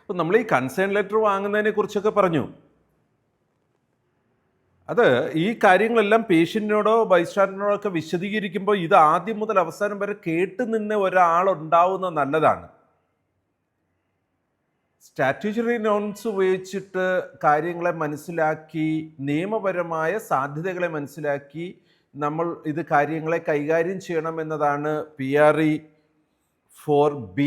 അപ്പം നമ്മൾ ഈ കൺസേൺ ലെറ്റർ വാങ്ങുന്നതിനെ കുറിച്ചൊക്കെ പറഞ്ഞു. അത് ഈ കാര്യങ്ങളെല്ലാം പേഷ്യൻറ്റിനോടോ ബൈസ്റ്റാൻഡറിനോടോ ഒക്കെ വിശദീകരിക്കുമ്പോൾ ഇത് ആദ്യം മുതൽ അവസാനം വരെ കേട്ട് നിന്ന് ഒരാളുണ്ടാവുന്ന നല്ലതാണ്. സ്റ്റാറ്റ്യൂട്ടറി നോൺസ് ഉപയോഗിച്ചിട്ട് കാര്യങ്ങളെ മനസ്സിലാക്കി നിയമപരമായ സാധ്യതകളെ മനസ്സിലാക്കി നമ്മൾ ഇത് കാര്യങ്ങളെ കൈകാര്യം ചെയ്യണം എന്നതാണ് PRE-4B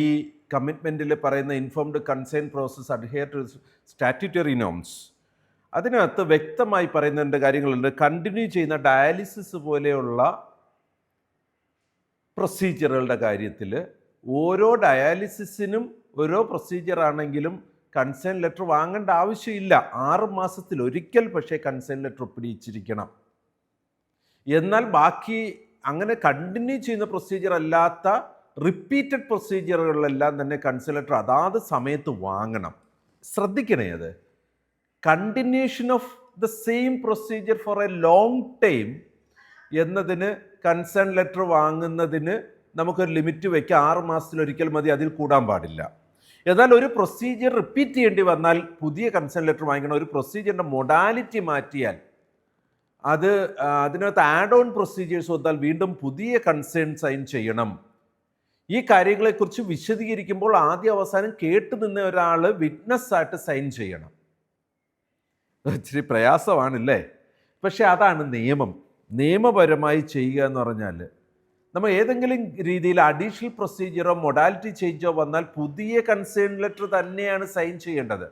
കമ്മിറ്റ്മെൻറ്റിൽ പറയുന്ന informed concern process adhere to statutory norms. അതിനകത്ത് വ്യക്തമായി പറയുന്നുണ്ട് കാര്യങ്ങളുണ്ട്. കണ്ടിന്യൂ ചെയ്യുന്ന ഡയാലിസിസ് പോലെയുള്ള പ്രൊസീജിയറുകളുടെ കാര്യത്തിൽ ഓരോ ഡയാലിസിസിനും ഓരോ പ്രൊസീജിയർ ആണെങ്കിലും കൺസേൺ ലെറ്റർ വാങ്ങേണ്ട ആവശ്യമില്ല. 6 മാസത്തിലൊരിക്കൽ പക്ഷേ കൺസേൺ ലെറ്റർ ഒപ്പിടിച്ചിരിക്കണം. എന്നാൽ ബാക്കി അങ്ങനെ കണ്ടിന്യൂ ചെയ്യുന്ന പ്രൊസീജിയർ അല്ലാത്ത റിപ്പീറ്റഡ് പ്രൊസീജിയറുകളിലെല്ലാം തന്നെ കൺസേൺ ലെറ്റർ അതാത് സമയത്ത് വാങ്ങണം. ശ്രദ്ധിക്കണേ, അത് continuation of the same procedure for A long time എന്നതിന് കൺസേൺ ലെറ്റർ വാങ്ങുന്നതിന് നമുക്കൊരു ലിമിറ്റ് വയ്ക്കാം. 6 മാസത്തിലൊരിക്കൽ മതി, അതിൽ കൂടാൻ പാടില്ല. എന്നാൽ ഒരു പ്രൊസീജിയർ റിപ്പീറ്റ് ചെയ്യേണ്ടി വന്നാൽ പുതിയ കൺസേൺ ലെറ്റർ വാങ്ങിക്കണം. ഒരു പ്രൊസീജിയറിൻ്റെ മൊഡാലിറ്റി മാറ്റിയാൽ അതിനകത്ത് ആഡ് ഓൺ പ്രൊസീജിയേഴ്സ് വന്നാൽ വീണ്ടും പുതിയ കൺസേൺ സൈൻ ചെയ്യണം. ഈ കാര്യങ്ങളെക്കുറിച്ച് വിശദീകരിക്കുമ്പോൾ ആദ്യ അവസാനം കേട്ട് നിന്ന ഒരാൾ വിറ്റ്നസ് ആയിട്ട് സൈൻ ചെയ്യണം. ഇച്ചിരി പ്രയാസമാണല്ലേ? പക്ഷെ അതാണ് നിയമം. നിയമപരമായി ചെയ്യുക എന്ന് പറഞ്ഞാൽ നമ്മൾ ഏതെങ്കിലും രീതിയിൽ അഡീഷണൽ പ്രൊസീജിയറോ മൊഡാലിറ്റി ചേഞ്ചോ വന്നാൽ പുതിയ കൺസേൺ ലെറ്റർ തന്നെയാണ് സൈൻ ചെയ്യേണ്ടത്.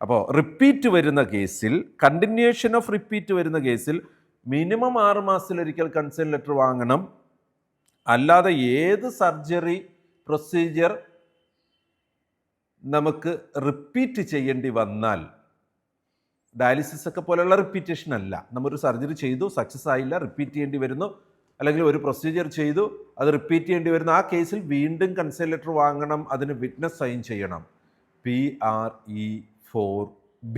അപ്പോൾ റിപ്പീറ്റ് വരുന്ന കേസിൽ, കണ്ടിന്യൂഷൻ ഓഫ് റിപ്പീറ്റ് വരുന്ന കേസിൽ മിനിമം 6 മാസത്തിലൊരിക്കൽ കൺസേൺ ലെറ്റർ വാങ്ങണം. അല്ലാതെ ഏത് സർജറി പ്രൊസീജിയർ നമുക്ക് റിപ്പീറ്റ് ചെയ്യേണ്ടി വന്നാൽ, ഡയാലിസിസ് ഒക്കെ പോലെയുള്ള റിപ്പീറ്റേഷൻ അല്ല, നമ്മൊരു സർജറി ചെയ്തു സക്സസ് ആയില്ല, റിപ്പീറ്റ് ചെയ്യേണ്ടി വരുന്നു, അല്ലെങ്കിൽ ഒരു പ്രൊസീജിയർ ചെയ്തു അത് റിപ്പീറ്റ് ചെയ്യേണ്ടി വരുന്നു, ആ കേസിൽ വീണ്ടും കൺസേൺ ലെറ്റർ വാങ്ങണം, അതിന് വിറ്റ്നസ് സൈൻ ചെയ്യണം. PRE-4B